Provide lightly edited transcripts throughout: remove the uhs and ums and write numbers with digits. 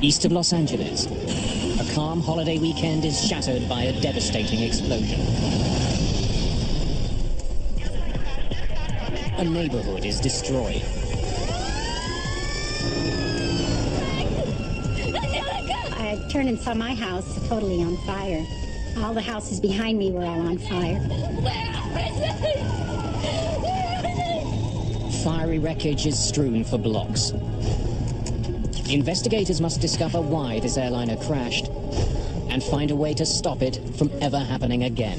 East of Los Angeles, a calm holiday weekend is shattered by a devastating explosion. A neighborhood is destroyed. I turned and saw my house totally on fire. All the houses behind me were all on fire. Fiery wreckage is strewn for blocks. Investigators must discover why this airliner crashed and find a way to stop it from ever happening again.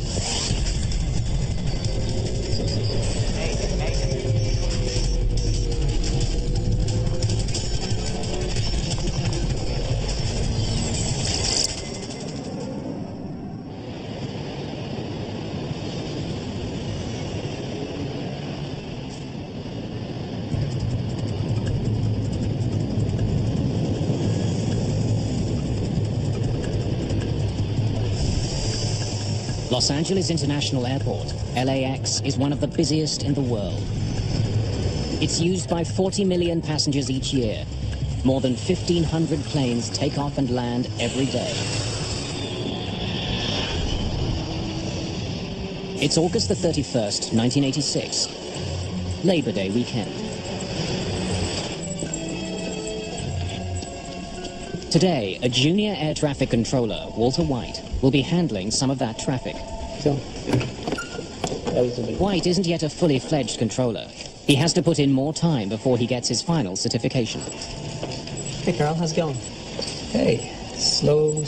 Los Angeles International Airport, LAX, is one of the busiest in the world. It's used by 40 million passengers each year. More than 1,500 planes take off and land every day. It's August the 31st, 1986, Labor Day weekend. Today, a junior air traffic controller, Walter White, will be handling some of that traffic. White isn't yet a fully fledged controller. He has to put in more time before he gets his final certification. Hey, Carl, how's it going? Hey, slow.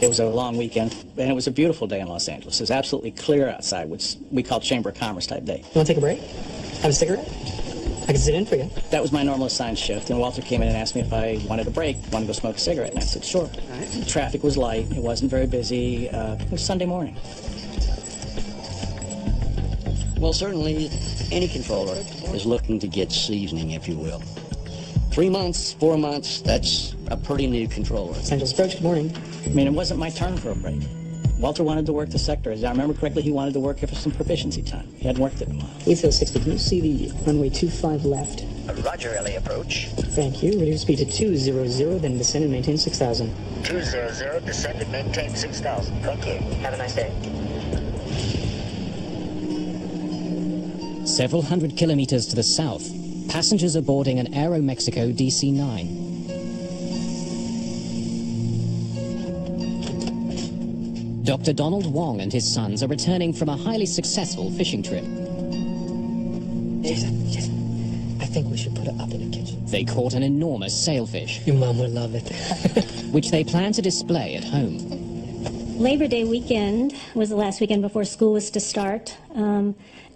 It was a long weekend, and it was a beautiful day in Los Angeles. It was absolutely clear outside, which we call Chamber of Commerce type day. You want to take a break? Have a cigarette? I can sit in for you. That was my normal assigned shift, and Walter came in and asked me if I wanted a break, wanted to go smoke a cigarette, and I said, sure. All right. The traffic was light. It wasn't very busy. It was Sunday morning. Well, certainly any controller is looking to get seasoning, if you will. 3 months, 4 months, that's a pretty new controller. Los Angeles Approach, good morning. I mean, it wasn't my turn for a break. Walter wanted to work the sector. As I remember correctly, he wanted to work here for some proficiency time. He hadn't worked it in a while. ETHO 60, can you see the runway 25 left? Roger, LA approach. Thank you. Reduce speed to 200, then descend and maintain 6,000. 200, descend and maintain 6,000. Thank you. Have a nice day. Several hundred kilometers to the south, passengers are boarding an Aeroméxico DC-9. Dr. Donald Wong and his sons are returning from a highly successful fishing trip. Jason, I think we should put it up in the kitchen. They caught an enormous sailfish, Your mom would love it. which they plan to display at home. Labor Day weekend was the last weekend before school was to start.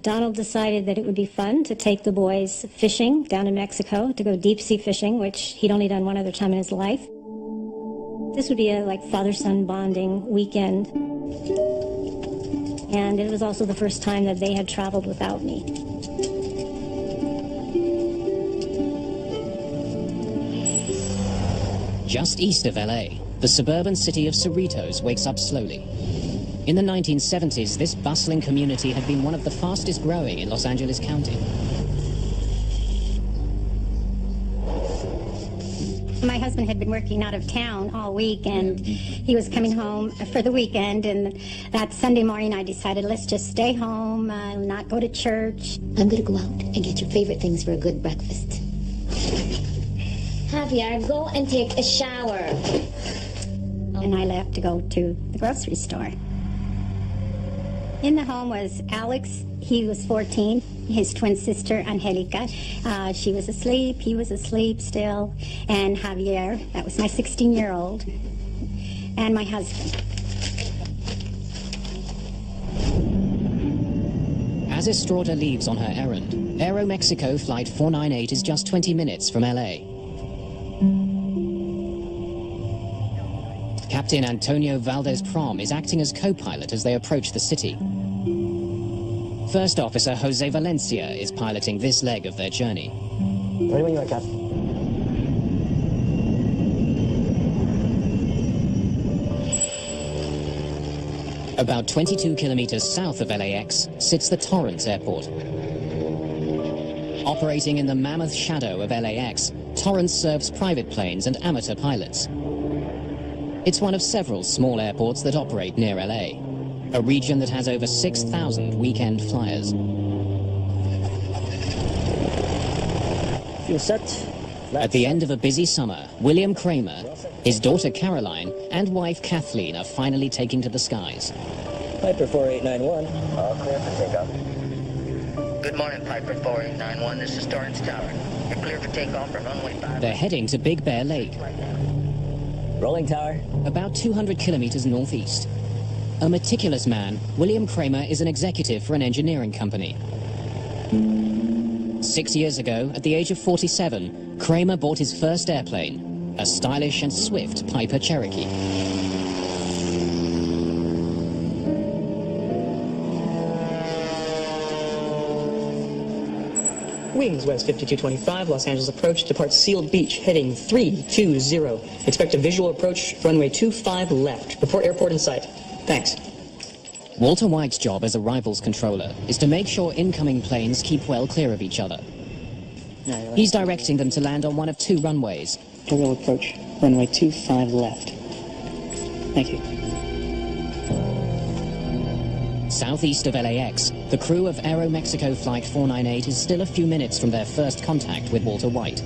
Donald decided that it would be fun to take the boys fishing down in Mexico, to go deep sea fishing, which he'd only done one other time in his life. This would be a father-son bonding weekend. And it was also the first time that they had traveled without me. Just east of LA, the suburban city of Cerritos wakes up slowly. In the 1970s, this bustling community had been one of the fastest growing in Los Angeles County. My husband had been working out of town all week, and he was coming home for the weekend, and that Sunday morning I decided, let's just stay home, not go to church. I'm gonna go out and get your favorite things for a good breakfast. Javier, go and take a shower. And I left to go to the grocery store. In the home was Alex. He was 14. His twin sister, Angelica. She was asleep. He was asleep still. And Javier, that was my 16-year-old. And my husband. As Estrada leaves on her errand, Aeroméxico Flight 498 is just 20 minutes from LA. Captain Antonio Valdez-Prom is acting as co-pilot as they approach the city. First Officer Jose Valencia is piloting this leg of their journey. Ready when you are, Captain. About 22 kilometers south of LAX sits the Torrance Airport. Operating in the mammoth shadow of LAX, Torrance serves private planes and amateur pilots. It's one of several small airports that operate near LA, a region that has over 6,000 weekend flyers. Fuel set. At the end of a busy summer, William Kramer, his daughter Caroline, and wife Kathleen are finally taking to the skies. Piper 4891. All clear for takeoff. Good morning, Piper 4891. This is Torrance Tower. You're clear for takeoff from runway 5. They're heading to Big Bear Lake, Rolling tower. about 200 kilometers northeast. A meticulous man, William Kramer is an executive for an engineering company. 6 years ago, at the age of 47, Kramer bought his first airplane, a stylish and swift Piper Cherokee. Wings West 5225, Los Angeles approach, depart Seal Beach, heading 320. Expect a visual approach, runway 25 left. Report airport in sight. Thanks. Walter White's job as arrivals controller is to make sure incoming planes keep well clear of each other. He's directing them to land on one of two runways. Visual approach, runway 25 left. Thank you. Southeast of LAX, the crew of Aeroméxico Flight 498 is still a few minutes from their first contact with Walter White.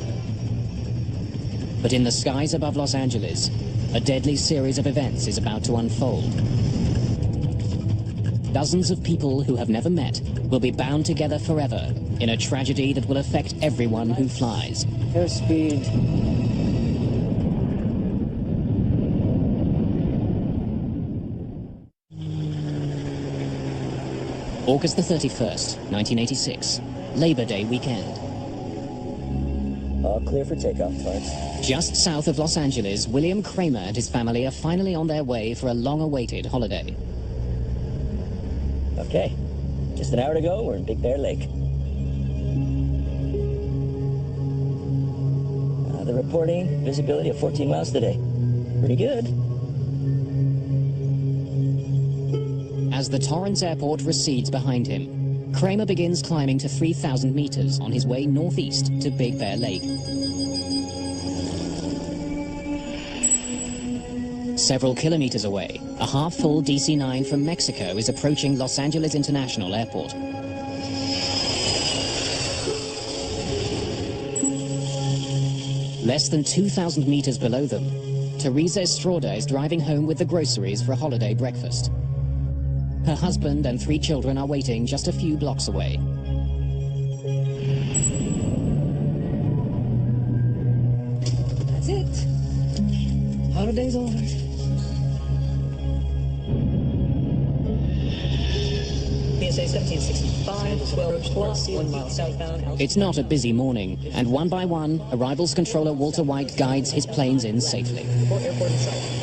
But in the skies above Los Angeles, a deadly series of events is about to unfold. Dozens of people who have never met will be bound together forever in a tragedy that will affect everyone who flies. Airspeed. August the 31st, 1986, Labor Day weekend. All clear for takeoff, Torrance. Just south of Los Angeles, William Kramer and his family are finally on their way for a long-awaited holiday. Okay. Just an hour to go, we're in Big Bear Lake. They're reporting visibility of 14 miles today. Pretty good. As the Torrance airport recedes behind him, Kramer begins climbing to 3,000 meters on his way northeast to Big Bear Lake. Several kilometers away, a half-full DC-9 from Mexico is approaching Los Angeles International Airport. Less than 2,000 meters below them, Teresa Estrada is driving home with the groceries for a holiday breakfast. Her husband and 3 children are waiting just a few blocks away. That's it. Holiday's over. PSA 1765, 12 plus, 1 mile southbound. It's not a busy morning, and one by one, arrivals controller Walter White guides his planes in safely. Report airport in sight.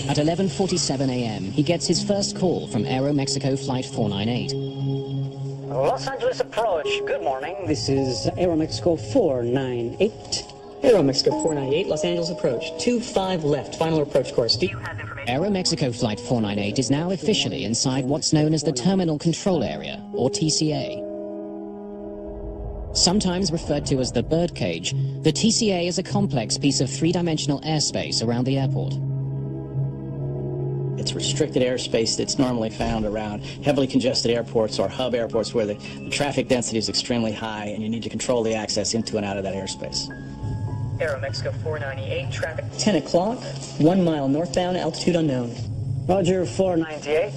At 11:47 a.m., he gets his first call from Aeroméxico Flight 498. Los Angeles approach. Good morning. This is Aeroméxico 498. Aeroméxico 498, Los Angeles approach. 25 left, final approach course. Do you have information? Aeroméxico Flight 498 is now officially inside what's known as the Terminal Control Area, or TCA. Sometimes referred to as the birdcage, the TCA is a complex piece of three-dimensional airspace around the airport. It's restricted airspace that's normally found around heavily congested airports or hub airports where the traffic density is extremely high and you need to control the access into and out of that airspace. Aeroméxico 498, traffic 10 o'clock, 1 mile northbound, altitude unknown. Roger 498.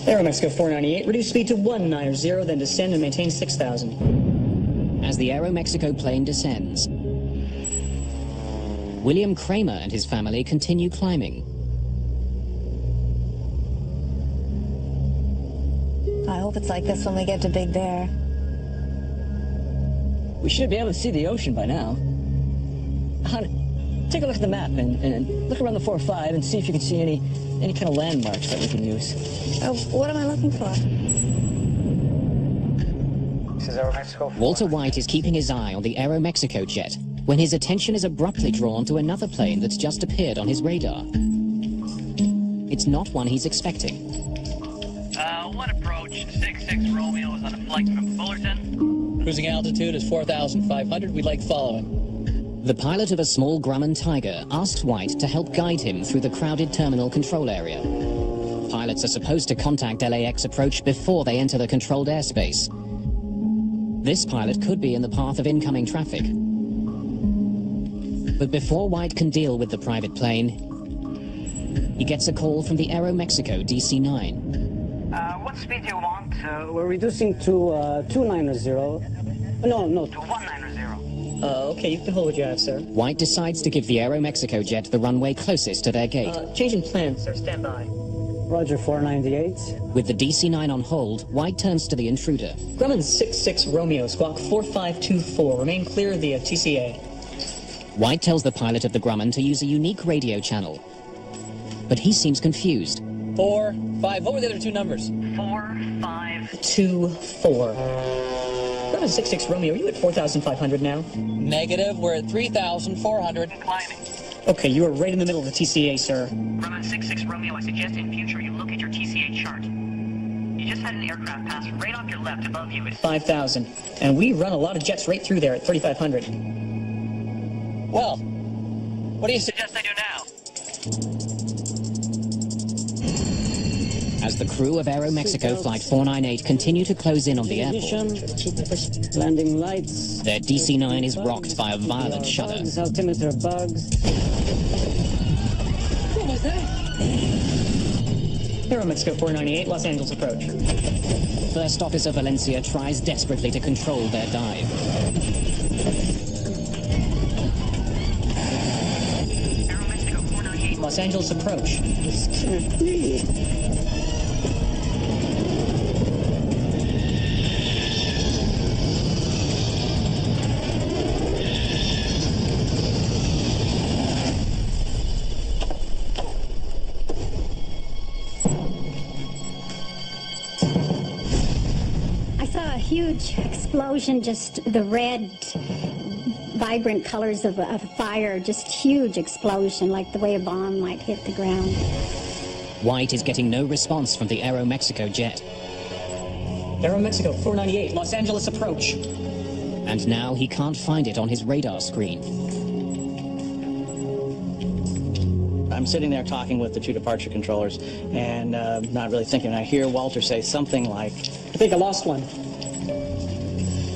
Aeroméxico 498, reduce speed to 190, then descend and maintain 6,000. As the Aeroméxico plane descends, William Kramer and his family continue climbing. I hope it's like this when we get to Big Bear. We should be able to see the ocean by now. Take a look at the map and look around the 4-5 and see if you can see any kind of landmarks that we can use. What am I looking for? This is Aeroméxico. Walter White is keeping his eye on the Aeroméxico jet when his attention is abruptly drawn to another plane that's just appeared on his radar. It's not one he's expecting. One approach, 66 Romeo is on a flight from Fullerton. Cruising altitude is 4,500. We'd like following. The pilot of a small Grumman Tiger asked White to help guide him through the crowded terminal control area. Pilots are supposed to contact LAX approach before they enter the controlled airspace. This pilot could be in the path of incoming traffic. But before White can deal with the private plane, he gets a call from the Aeroméxico DC-9. What speed do you want? We're reducing to 290. No. To 190. Okay, you can hold what you have, sir. White decides to give the Aeroméxico jet the runway closest to their gate. Changing plans, sir. Stand by. Roger, 498. With the DC-9 on hold, White turns to the intruder. Grumman 66 Romeo, squawk 4524. Remain clear of the TCA. White tells the pilot of the Grumman to use a unique radio channel. But he seems confused. 4, 5. What were the other two numbers? 4, 5. 24. Grumman 66 Romeo, are you at 4,500 now? Negative. We're at 3,400. Climbing. Okay, you are right in the middle of the TCA, sir. Grumman 66 Romeo, I suggest in future you look at your TCA chart. You just had an aircraft pass right off your left above you. It's 5,000. And we run a lot of jets right through there at 3,500. Well, what do you suggest I do now? As the crew of Aeroméxico Flight 498 continue to close in on the airport, Landing lights. their DC-9 is rocked by a violent shudder. Bugs, altimeter bugs. What was that? Aeroméxico 498, Los Angeles approach. First Officer Valencia tries desperately to control their dive. Aeroméxico 498. Los Angeles approach. I saw a huge explosion, just the red, vibrant colors of a fire, just huge explosion, like the way a bomb might hit the ground. White is getting no response from the Aeroméxico jet. Aeroméxico 498, Los Angeles approach. And now he can't find it on his radar screen. I'm sitting there talking with the two departure controllers and not really thinking. I hear Walter say something like, I think I lost one.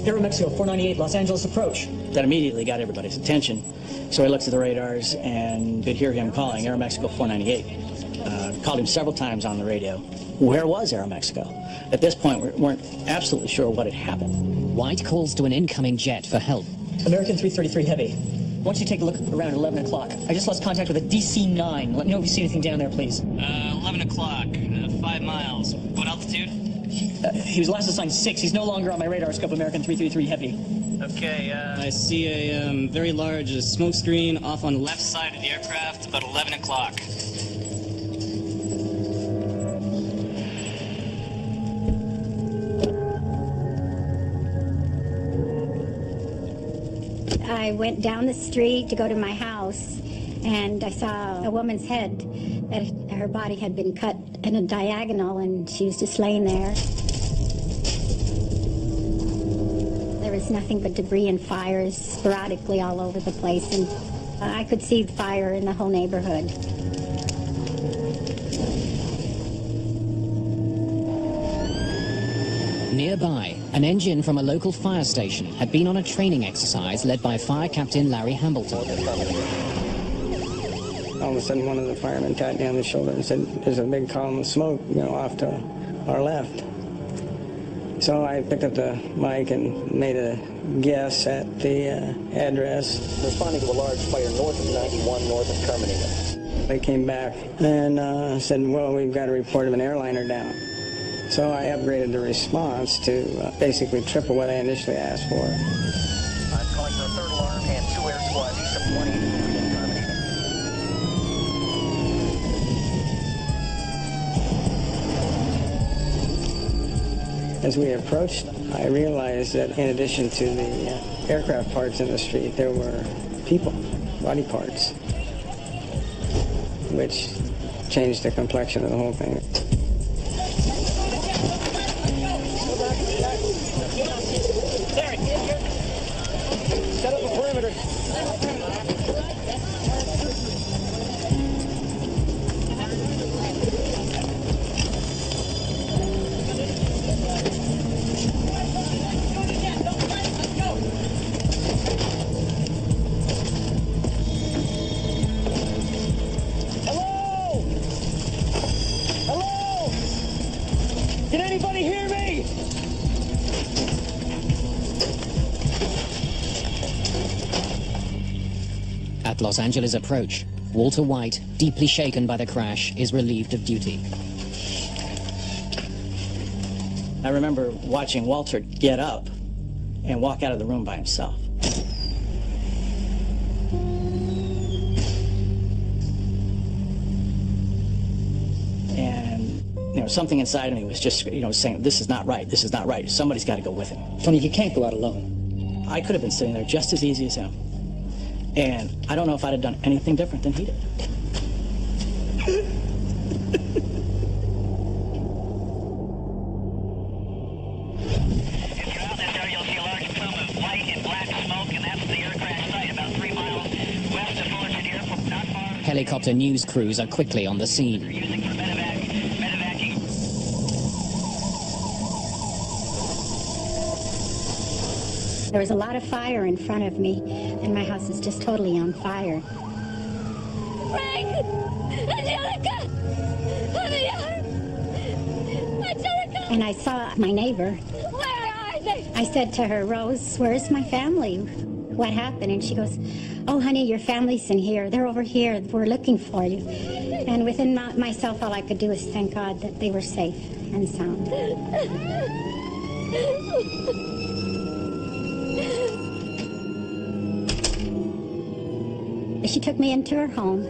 Aeroméxico 498, Los Angeles approach. that immediately got everybody's attention. So I looked at the radars and could hear him calling Aeroméxico 498. Called him several times on the radio. Where was Aeroméxico? At this point, we weren't absolutely sure what had happened. White calls to an incoming jet for help. American 333 Heavy. Why don't you take a look around at 11 o'clock? I just lost contact with a DC-9. Let me know if you see anything down there, please. 11 o'clock, 5 miles. What altitude? He was last assigned 6. He's no longer on my radar scope, American 333 Heavy. Okay, I see a very large smoke screen off on the left side of the aircraft, about 11 o'clock. I went down the street to go to my house, and I saw a woman's head, that her body had been cut in a diagonal, and she was just laying there. There was nothing but debris and fires sporadically all over the place, and I could see the fire in the whole neighborhood. Nearby, an engine from a local fire station had been on a training exercise led by Fire Captain Larry Hambleton. All of a sudden, one of the firemen tapped me on the shoulder and said, "There's a big column of smoke, off to our left." So I picked up the mic and made a guess at the address. Responding to a large fire north of 91, north of Terminator. They came back and said, "Well, we've got a report of an airliner down." So I upgraded the response to basically triple what I initially asked for. I'm calling for a third alarm and 2 air squads east of 183 in Terminator. As we approached, I realized that in addition to the aircraft parts in the street, there were people, body parts, which changed the complexion of the whole thing. Set up a perimeter. anybody hear me? At Los Angeles approach, Walter White, deeply shaken by the crash, is relieved of duty. I remember watching Walter get up and walk out of the room by himself. And, you know, something inside of me was just, you know, saying, this is not right, this is not right. Somebody's got to go with him. Tony, you can't go out alone. I could have been sitting there just as easy as him. And I don't know if I'd have done anything different than he did. If you're out in this area, you'll see a large plume of white and black smoke, and that's the air crash site about 3 miles west of Fullerton Airport, not far. Helicopter news crews are quickly on the scene. Using for medevacing. There was a lot of fire in front of me, and my house is just totally on fire. Frank! Angelica! Angelica! And I saw my neighbor. Where are they? I said to her, Rose, where's my family? What happened? And she goes, oh, honey, your family's in here. They're over here. We're looking for you. And within myself, all I could do was thank God that they were safe and sound. She took me into her home,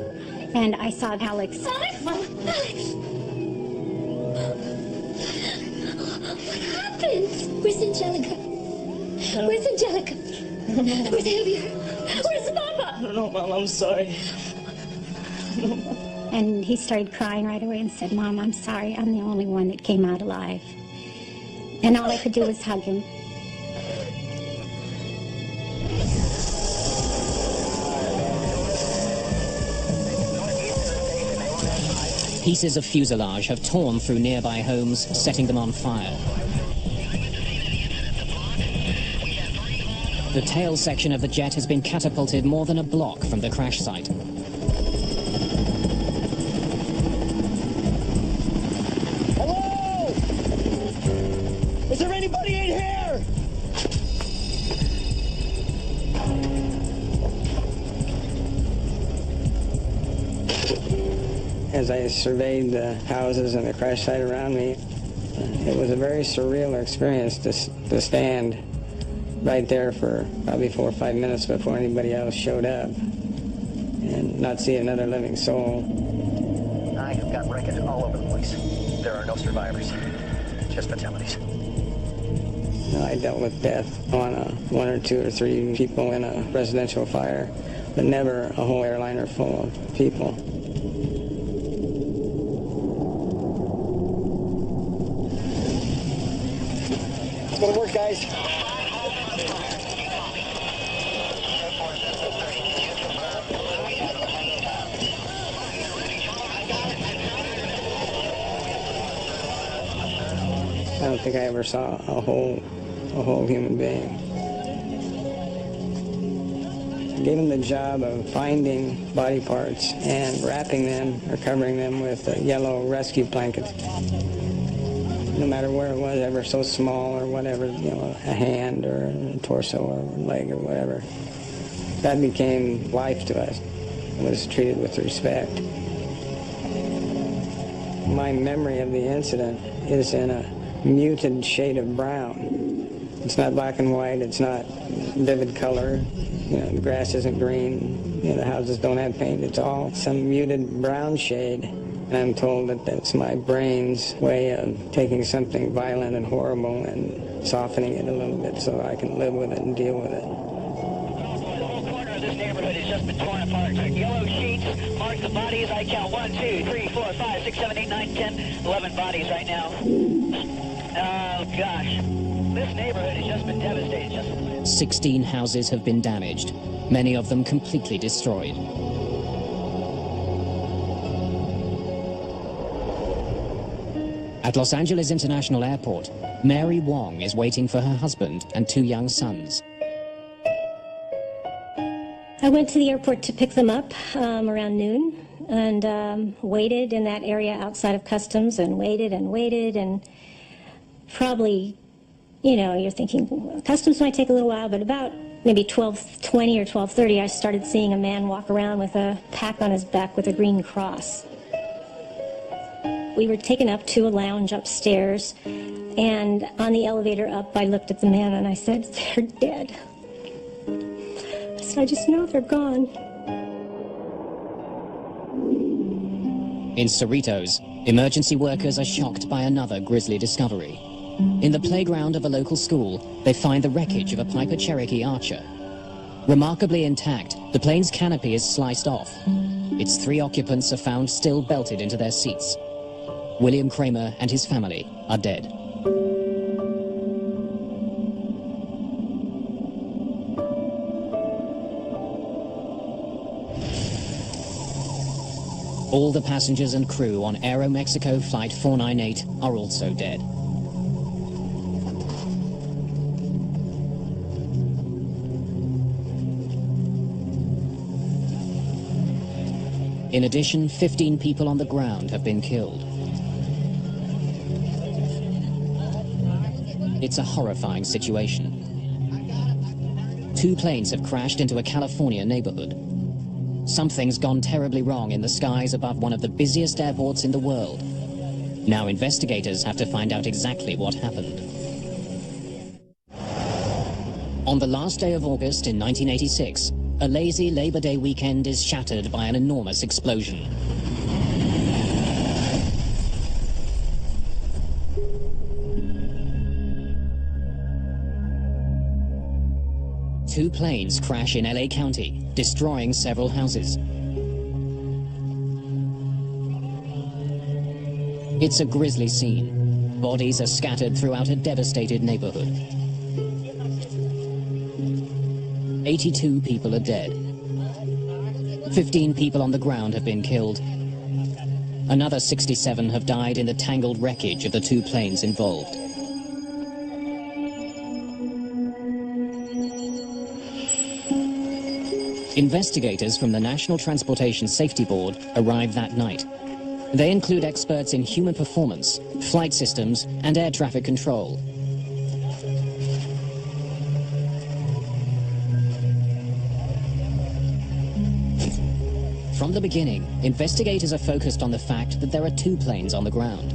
and I saw Alex. Alex! What happened? Where's Angelica? Where's Angelica? Where's Javier? Where's Mama? I don't know, Mom, I'm sorry. And he started crying right away and said, Mom, I'm sorry. I'm the only one that came out alive. And all I could do was hug him. Pieces of fuselage have torn through nearby homes, setting them on fire. The tail section of the jet has been catapulted more than a block from the crash site. Hello? Is there anybody in here? As I surveyed the houses and the crash site around me, it was a very surreal experience to stand right there for probably 4 or 5 minutes before anybody else showed up and not see another living soul. I have got wreckage all over the place. There are no survivors, just fatalities. I dealt with death on 1 or 2 or 3 people in a residential fire, but never a whole airliner full of people. It's gonna work, guys. I don't think I ever saw a whole human being. I gave him the job of finding body parts and wrapping them or covering them with yellow rescue blankets. No matter where it was, ever so small or whatever, you know, a hand or a torso or a leg or whatever. That became life to us. It was treated with respect. My memory of the incident is in a muted shade of brown. It's not black and white, it's not vivid color. You know, the grass isn't green, you know, the houses don't have paint. It's all some muted brown shade. And I'm told that that's my brain's way of taking something violent and horrible and softening it a little bit so I can live with it and deal with it. The whole corner of this neighborhood has just been torn apart. Yellow sheets mark the bodies. I count 1, 2, 3, 4, 5, 6, 7, 8, 9, 10, 11 bodies right now. Oh, gosh. This neighborhood has just been devastated. 16 houses have been damaged, many of them completely destroyed. At Los Angeles International Airport, Mary Wong is waiting for her husband and 2 young sons. I went to the airport to pick them up around noon and waited in that area outside of customs and waited and waited. And probably, you know, you're thinking, well, customs might take a little while, but about maybe 12:20 or 12:30, I started seeing a man walk around with a pack on his back with a green cross. We were taken up to a lounge upstairs, and on the elevator up, I looked at the man and I said, they're dead. I said, I just know they're gone. In Cerritos, emergency workers are shocked by another grisly discovery. In the playground of a local school, they find the wreckage of a Piper Cherokee Archer. Remarkably intact, the plane's canopy is sliced off. Its 3 occupants are found still belted into their seats. William Kramer and his family are dead. All the passengers and crew on Aeroméxico Flight 498 are also dead. In addition, 15 people on the ground have been killed. It's a horrifying situation. 2 planes have crashed into a California neighborhood. Something's gone terribly wrong in the skies above one of the busiest airports in the world. Now investigators have to find out exactly what happened. On the last day of August in 1986, a lazy Labor Day weekend is shattered by an enormous explosion. Two planes crash in LA County, destroying several houses. It's a grisly scene. Bodies are scattered throughout a devastated neighborhood. 82 people are dead. 15 people on the ground have been killed. Another 67 have died in the tangled wreckage of the 2 planes involved. Investigators from the National Transportation Safety Board arrive that night. They include experts in human performance, flight systems, and air traffic control. From the beginning, investigators are focused on the fact that there are 2 planes on the ground.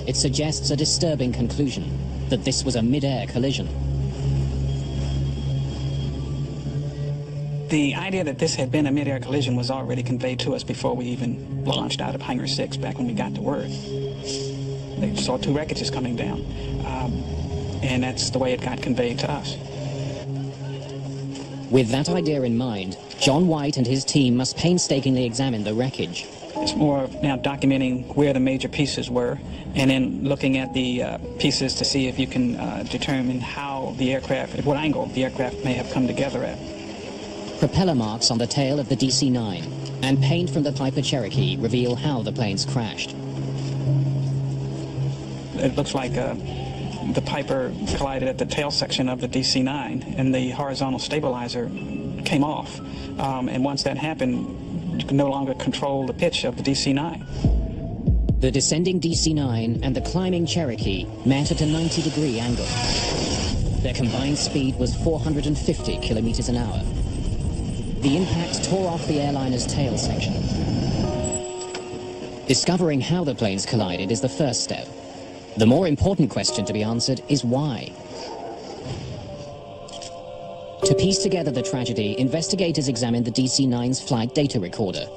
It suggests a disturbing conclusion, that this was a mid-air collision. The idea that this had been a mid-air collision was already conveyed to us before we even launched out of Hangar 6 back when we got to Earth. They saw 2 wreckages coming down, and that's the way it got conveyed to us. With that idea in mind, John White and his team must painstakingly examine the wreckage. It's more now documenting where the major pieces were, and then looking at the pieces to see if you can determine how the aircraft, at what angle the aircraft may have come together at. Propeller marks on the tail of the DC-9 and paint from the Piper Cherokee reveal how the planes crashed. It looks like the Piper collided at the tail section of the DC-9, and the horizontal stabilizer came off. And once that happened, you could no longer control the pitch of the DC-9. The descending DC-9 and the climbing Cherokee met at a 90-degree angle. Their combined speed was 450 kilometers an hour. The impact tore off the airliner's tail section. Discovering how the planes collided is the first step. The more important question to be answered is why. To piece together the tragedy, investigators examined the DC-9's flight data recorder.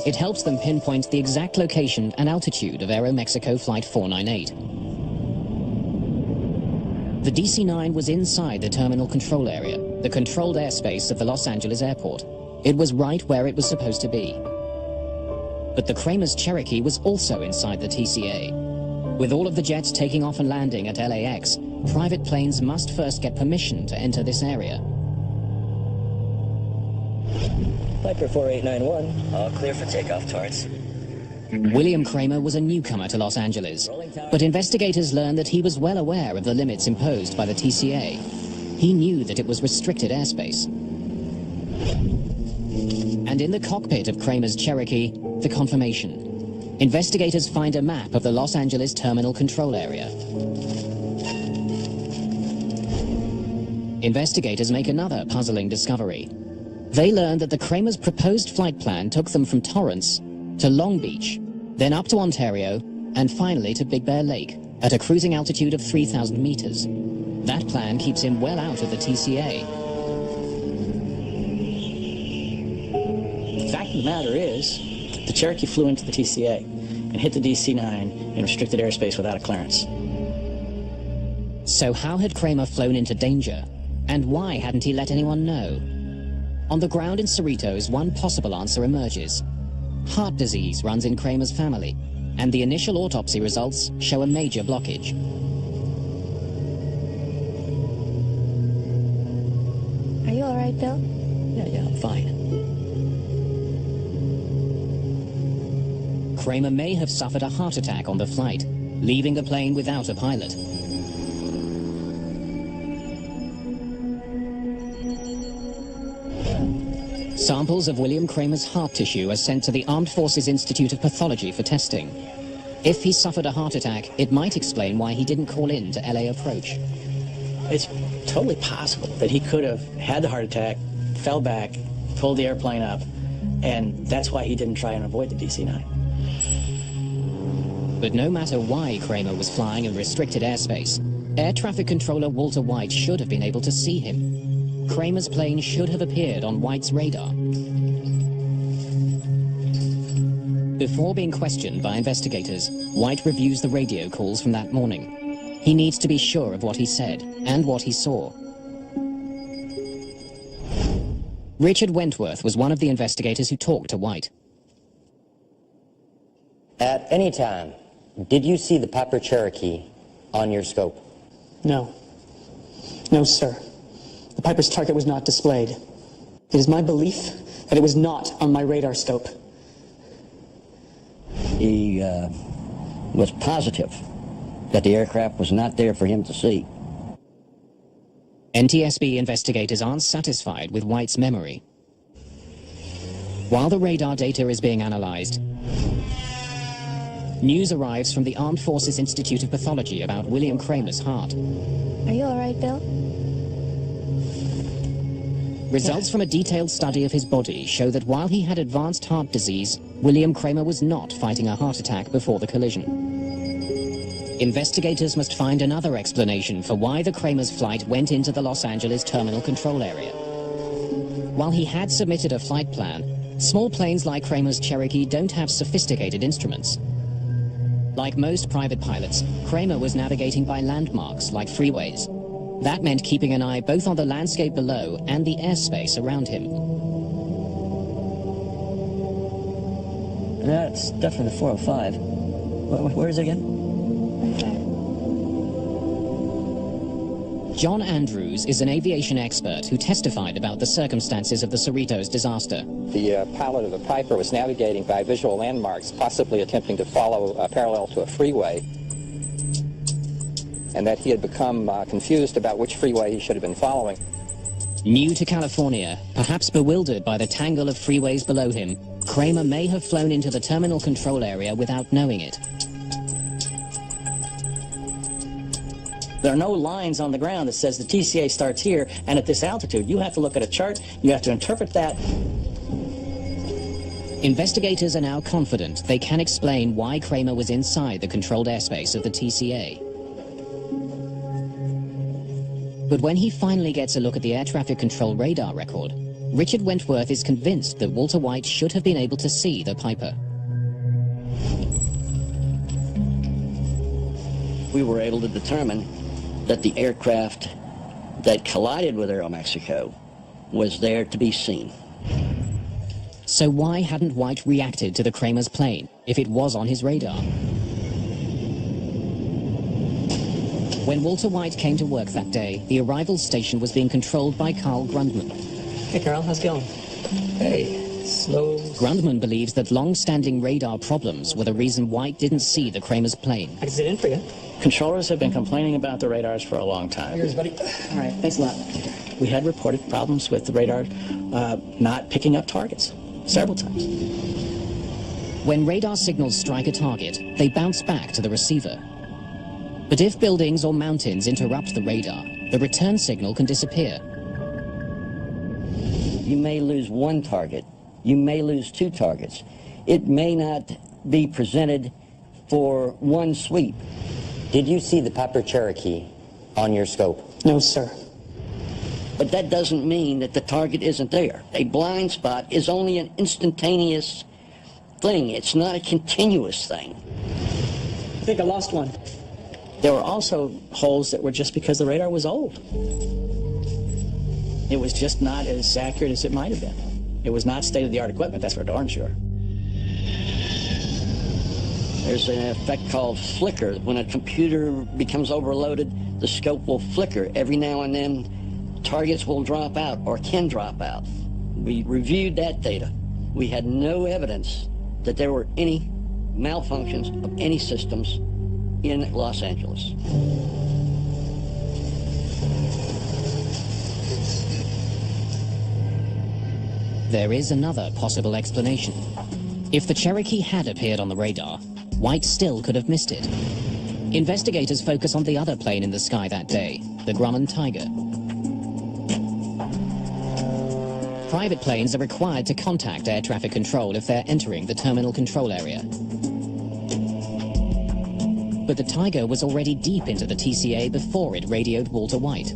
It helps them pinpoint the exact location and altitude of Aeroméxico Flight 498. The DC-9 was inside the terminal control area, the controlled airspace of the Los Angeles airport. It was right where it was supposed to be. But the Kramer's Cherokee was also inside the TCA. With all of the jets taking off and landing at LAX, private planes must first get permission to enter this area. Piper 4891, all clear for takeoff, Torrance. William Kramer was a newcomer to Los Angeles, but investigators learned that he was well aware of the limits imposed by the TCA. He knew that it was restricted airspace. And in the cockpit of Kramer's Cherokee, the confirmation. Investigators find a map of the Los Angeles terminal control area. investigators make another puzzling discovery. They learn that the Kramers' proposed flight plan took them from Torrance to Long Beach, then up to Ontario, and finally to Big Bear Lake, at a cruising altitude of 3,000 meters. That plan keeps him well out of the TCA. The fact of the matter is, the Cherokee flew into the TCA and hit the DC-9 in restricted airspace without a clearance. So how had Kramer flown into danger? And why hadn't he let anyone know? On the ground in Cerritos, one possible answer emerges. Heart disease runs in Kramer's family, and the initial autopsy results show a major blockage. Are you all right, Bill? Yeah, I'm fine. Kramer may have suffered a heart attack on the flight, leaving the plane without a pilot. Samples of William Kramer's heart tissue are sent to the Armed Forces Institute of Pathology for testing. If he suffered a heart attack, it might explain why he didn't call in to LA approach. It's totally possible that he could have had the heart attack, fell back, pulled the airplane up, and that's why he didn't try and avoid the DC-9. But no matter why Kramer was flying in restricted airspace, air traffic controller Walter White should have been able to see him. Kramer's plane should have appeared on White's radar. Before being questioned by investigators, White reviews the radio calls from that morning. He needs to be sure of what he said and what he saw. Richard Wentworth was one of the investigators who talked to White. At any time, did you see the Piper Cherokee on your scope? No. No, sir. The Piper's target was not displayed. It is my belief that it was not on my radar scope. He was positive that the aircraft was not there for him to see. NTSB investigators aren't satisfied with White's memory. While the radar data is being analyzed, news arrives from the Armed Forces Institute of Pathology about William Kramer's heart. Are you all right, Bill? Results from a detailed study of his body show that while he had advanced heart disease, William Kramer was not fighting a heart attack before the collision. Investigators must find another explanation for why the Kramer's flight went into the Los Angeles terminal control area. While he had submitted a flight plan, small planes like Kramer's Cherokee don't have sophisticated instruments. Like most private pilots, Kramer was navigating by landmarks like freeways. That meant keeping an eye both on the landscape below and the airspace around him. That's definitely the 405. Where is it again? John Andrews is an aviation expert who testified about the circumstances of the Cerritos disaster. The pilot of the Piper was navigating by visual landmarks, possibly attempting to follow parallel to a freeway, and that he had become confused about which freeway he should have been following. New to California, perhaps bewildered by the tangle of freeways below him, Kramer may have flown into the terminal control area without knowing it. There are no lines on the ground that says the TCA starts here and at this altitude. You have to look at a chart, you have to interpret that. Investigators are now confident they can explain why Kramer was inside the controlled airspace of the TCA. But when he finally gets a look at the air traffic control radar record, Richard Wentworth is convinced that Walter White should have been able to see the Piper. We were able to determine that the aircraft that collided with Aeroméxico was there to be seen. So why hadn't White reacted to the Kramer's plane if it was on his radar? When Walter White came to work that day, the arrival station was being controlled by Carl Grundman. Hey, Carl, how's it going? Hey, slow. Grundman believes that long-standing radar problems were the reason White didn't see the Kramer's plane. I can sit in for you. Controllers have been complaining about the radars for a long time. Here's, buddy. All right, thanks a lot. We had reported problems with the radar not picking up targets several times. When radar signals strike a target, they bounce back to the receiver. But if buildings or mountains interrupt the radar, the return signal can disappear. You may lose one target. You may lose two targets. It may not be presented for one sweep. Did you see the Piper Cherokee on your scope? No, sir. But that doesn't mean that the target isn't there. A blind spot is only an instantaneous thing. It's not a continuous thing. I think I lost one. There were also holes that were just because the radar was old. It was just not as accurate as it might have been. It was not state-of-the-art equipment, that's for darn sure. There's an effect called flicker. When a computer becomes overloaded, the scope will flicker. Every now and then, targets will drop out or can drop out. We reviewed that data. We had no evidence that there were any malfunctions of any systems in Los Angeles. There is another possible explanation. If the Cherokee had appeared on the radar, White still could have missed it. Investigators focus on the other plane in the sky that day, the Grumman Tiger. Private planes are required to contact air traffic control if they're entering the terminal control area. But the Tiger was already deep into the TCA before it radioed Walter White.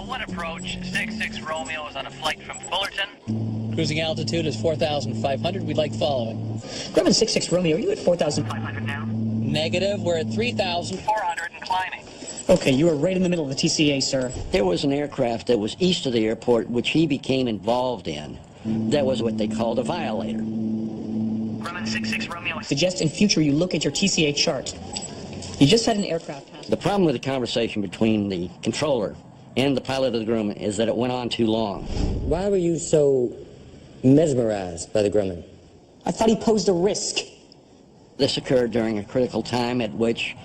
One approach, 66 Romeo is on a flight from Fullerton. Cruising altitude is 4,500. We'd like following. Grumman 66 Romeo, are you at 4,500 now? Negative. We're at 3,400 and climbing. Okay, you were right in the middle of the TCA, sir. There was an aircraft that was east of the airport, which he became involved in. That was what they called a violator. Grumman 66 Romeo. Suggest in future you look at your TCA chart. You just had an aircraft pass. The problem with the conversation between the controller and the pilot of the Grumman is that it went on too long. Why were you so mesmerized by the Grumman? I thought he posed a risk. This occurred during a critical time at which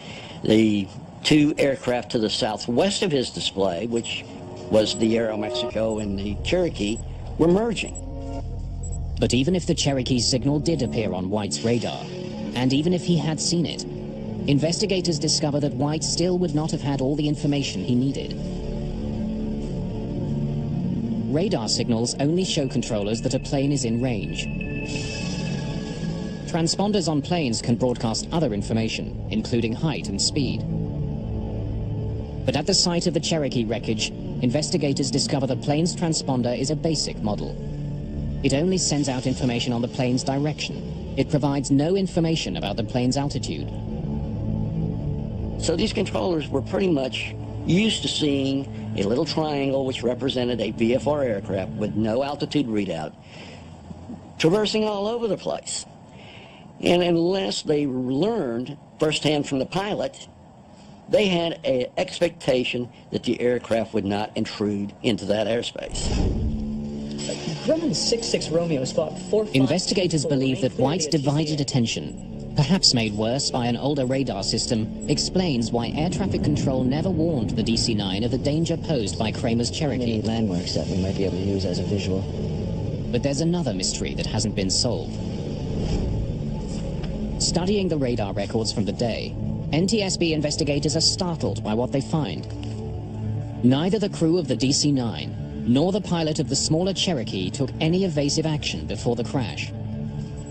the two aircraft to the southwest of his display, which was the Aeroméxico and the Cherokee, were merging. But even if the Cherokee's signal did appear on White's radar, and even if he had seen it, investigators discovered that White still would not have had all the information he needed. Radar signals only show controllers that a plane is in range. Transponders on planes can broadcast other information, including height and speed. But at the site of the Cherokee wreckage, investigators discover the plane's transponder is a basic model. It only sends out information on the plane's direction. It provides no information about the plane's altitude. So these controllers were pretty much used to seeing a little triangle which represented a VFR aircraft with no altitude readout, traversing all over the place. And unless they learned firsthand from the pilot, they had an expectation that the aircraft would not intrude into that airspace. Grumman 66 Romeo is fought 4. Investigators believe that White's divided attention, perhaps made worse by an older radar system, explains why air traffic control never warned the DC-9 of the danger posed by Kramer's Cherokee. Any landmarks that we might be able to use as a visual. But there's another mystery that hasn't been solved. Studying the radar records from the day, NTSB investigators are startled by what they find. Neither the crew of the DC-9 nor the pilot of the smaller Cherokee took any evasive action before the crash.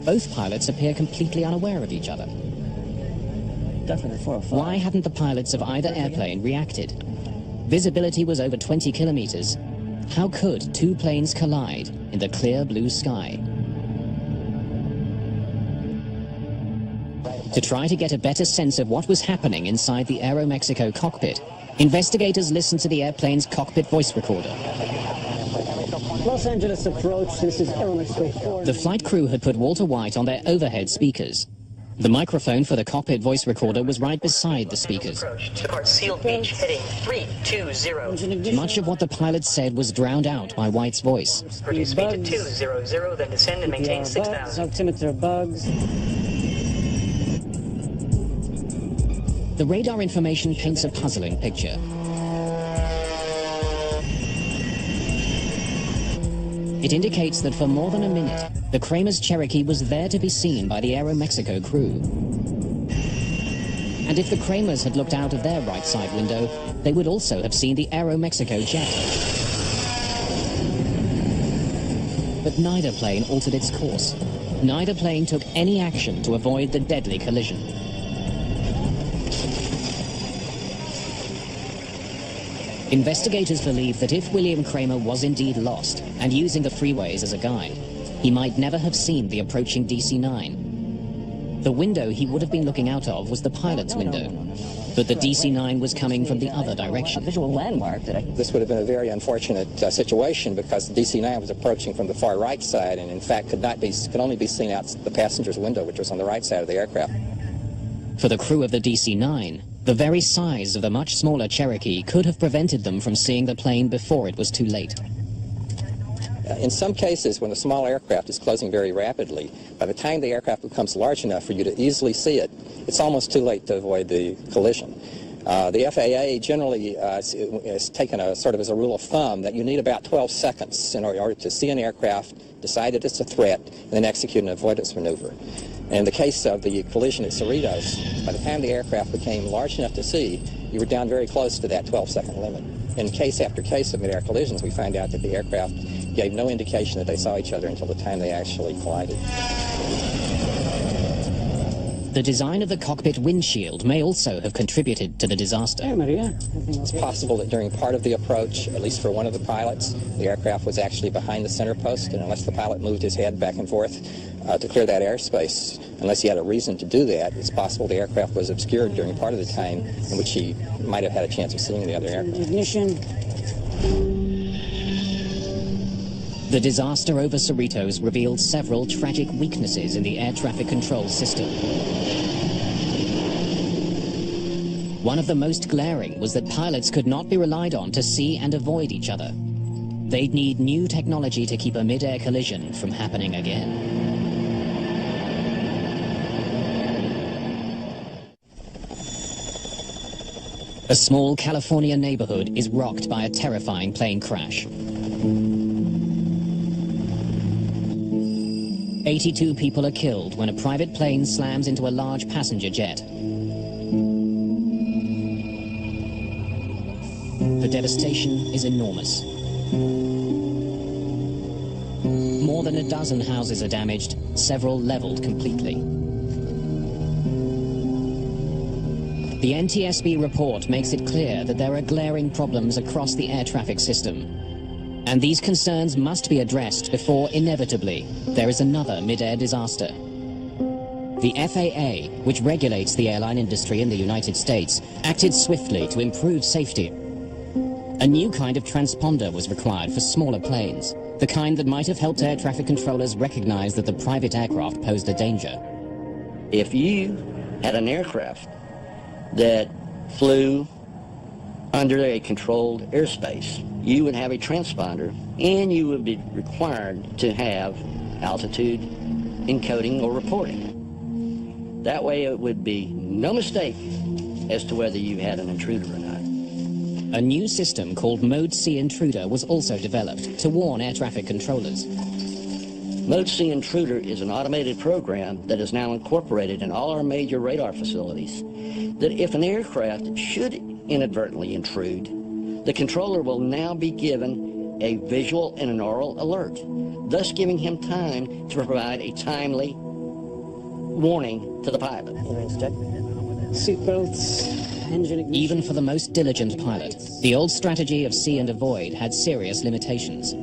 Both pilots appear completely unaware of each other. Definitely 405. Why hadn't the pilots of either airplane reacted? Visibility was over 20 kilometers. How could two planes collide in the clear blue sky? To try to get a better sense of what was happening inside the Aeroméxico cockpit, investigators listened to the airplane's cockpit voice recorder. Los Angeles approach, this is Aeroméxico 4. The flight crew had put Walter White on their overhead speakers. The microphone for the cockpit voice recorder was right beside the speakers. Depart Sealed Beach, heading 320. Much of what the pilot said was drowned out by White's voice. Reduce speed to 200, then descend and maintain 6,000. Altimeter bugs. The radar information paints a puzzling picture. It indicates that for more than a minute, the Kramer's Cherokee was there to be seen by the Aeroméxico crew. And if the Kramers had looked out of their right side window, they would also have seen the Aeroméxico jet. But neither plane altered its course. Neither plane took any action to avoid the deadly collision. Investigators believe that if William Kramer was indeed lost and using the freeways as a guide, he might never have seen the approaching DC-9. The window he would have been looking out of was the pilot's window, but the DC-9 was coming from the other direction. A visual landmark. This would have been a very unfortunate situation because the DC-9 was approaching from the far right side and in fact could only be seen out the passenger's window, which was on the right side of the aircraft. For the crew of the DC-9, the very size of the much smaller Cherokee could have prevented them from seeing the plane before it was too late. In some cases, when a small aircraft is closing very rapidly, by the time the aircraft becomes large enough for you to easily see it, it's almost too late to avoid the collision. The FAA generally has taken a sort of as a rule of thumb that you need about 12 seconds in order to see an aircraft, decide that it's a threat, and then execute an avoidance maneuver. In the case of the collision at Cerritos, by the time the aircraft became large enough to see, you were down very close to that 12-second limit. In case after case of mid-air collisions, we find out that the aircraft gave no indication that they saw each other until the time they actually collided. The design of the cockpit windshield may also have contributed to the disaster. It's possible that during part of the approach, at least for one of the pilots, the aircraft was actually behind the center post, and unless the pilot moved his head back and forth to clear that airspace, unless he had a reason to do that, it's possible the aircraft was obscured during part of the time in which he might have had a chance of seeing the other aircraft. Ignition. The disaster over Cerritos revealed several tragic weaknesses in the air traffic control system. One of the most glaring was that pilots could not be relied on to see and avoid each other. They'd need new technology to keep a mid-air collision from happening again. A small California neighborhood is rocked by a terrifying plane crash. 82 people are killed when a private plane slams into a large passenger jet. The devastation is enormous. More than a dozen houses are damaged, several leveled completely. The NTSB report makes it clear that there are glaring problems across the air traffic system. And these concerns must be addressed before, inevitably, there is another mid-air disaster. The FAA, which regulates the airline industry in the United States, acted swiftly to improve safety. A new kind of transponder was required for smaller planes, the kind that might have helped air traffic controllers recognize that the private aircraft posed a danger. If you had an aircraft that flew under a controlled airspace, you would have a transponder, and you would be required to have altitude encoding or reporting. That way it would be no mistake as to whether you had an intruder or not. A new system called Mode C Intruder was also developed to warn air traffic controllers. Mode C Intruder is an automated program that is now incorporated in all our major radar facilities, that if an aircraft should inadvertently intrude, the controller will now be given a visual and an oral alert, thus giving him time to provide a timely warning to the pilot. Seatbelts, engine ignition. Even for the most diligent pilot, the old strategy of see and avoid had serious limitations.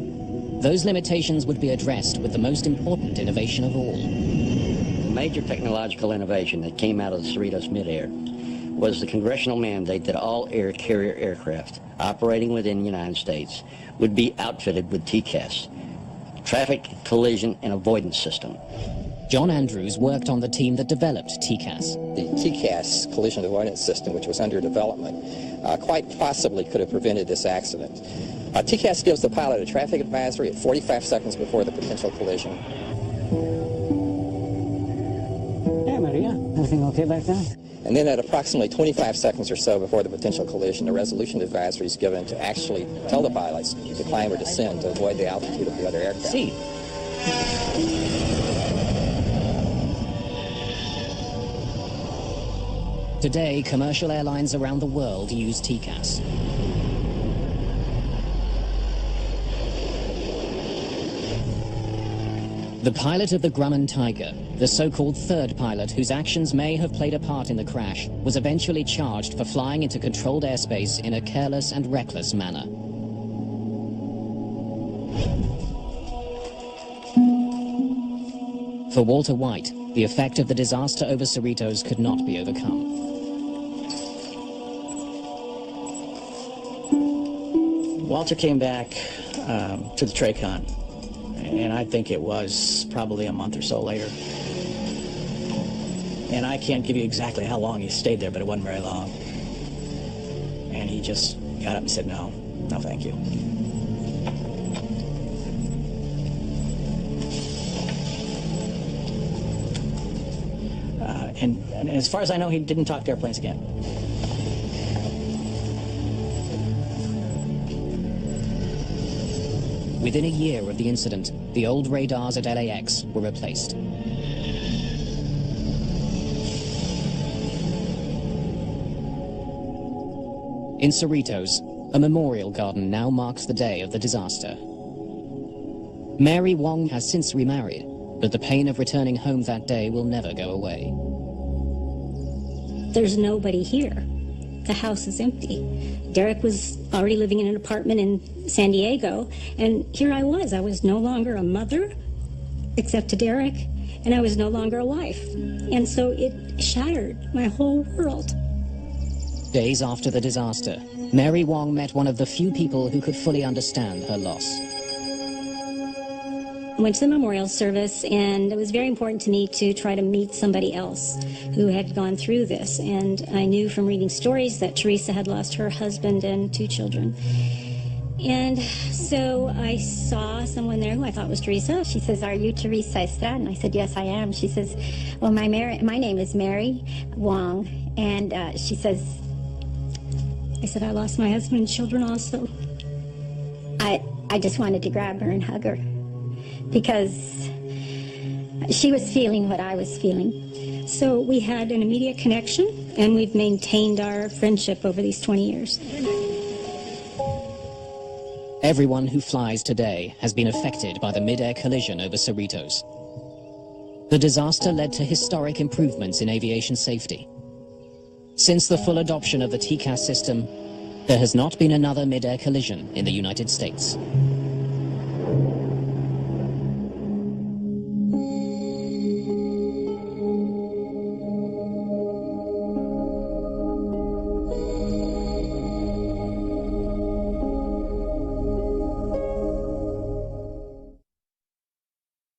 Those limitations would be addressed with the most important innovation of all. The major technological innovation that came out of the Cerritos midair was the congressional mandate that all air carrier aircraft operating within the United States would be outfitted with TCAS, Traffic Collision and Avoidance System. John Andrews worked on the team that developed TCAS. The TCAS collision avoidance system, which was under development, quite possibly could have prevented this accident. TCAS gives the pilot a traffic advisory at 45 seconds before the potential collision. Yeah, Maria, everything okay back there? And then at approximately 25 seconds or so before the potential collision, a resolution advisory is given to actually tell the pilots to climb or descend to avoid the altitude of the other aircraft. See. Today, commercial airlines around the world use TCAS. The pilot of the Grumman Tiger, the so-called third pilot whose actions may have played a part in the crash, was eventually charged for flying into controlled airspace in a careless and reckless manner. For Walter White, the effect of the disaster over Cerritos could not be overcome. Walter came back to the TRACON, and I think it was probably a month or so later. And I can't give you exactly how long he stayed there, but it wasn't very long. And he just got up and said, no, thank you. And as far as I know, he didn't talk to airplanes again. Within a year of the incident, the old radars at LAX were replaced. In Cerritos, a memorial garden now marks the day of the disaster. Mary Wong has since remarried, but the pain of returning home that day will never go away. There's nobody here. The house is empty. Derek was already living in an apartment in San Diego, and here I was no longer a mother, except to Derek, and I was no longer a wife. And so it shattered my whole world. Days after the disaster, Mary Wong met one of the few people who could fully understand her loss. I went to the memorial service, and it was very important to me to try to meet somebody else who had gone through this. And I knew from reading stories that Teresa had lost her husband and 2 children. And so I saw someone there who I thought was Teresa. She says, "Are you Teresa Estrada?" And I said, "Yes, I am." She says, "Well, my name is Mary Wong." And she says, I said, "I lost my husband and children also." I just wanted to grab her and hug her, because she was feeling what I was feeling. So we had an immediate connection, and we've maintained our friendship over these 20 years. Everyone who flies today has been affected by the mid-air collision over Cerritos. The disaster led to historic improvements in aviation safety. Since the full adoption of the TCAS system, there has not been another mid-air collision in the United States.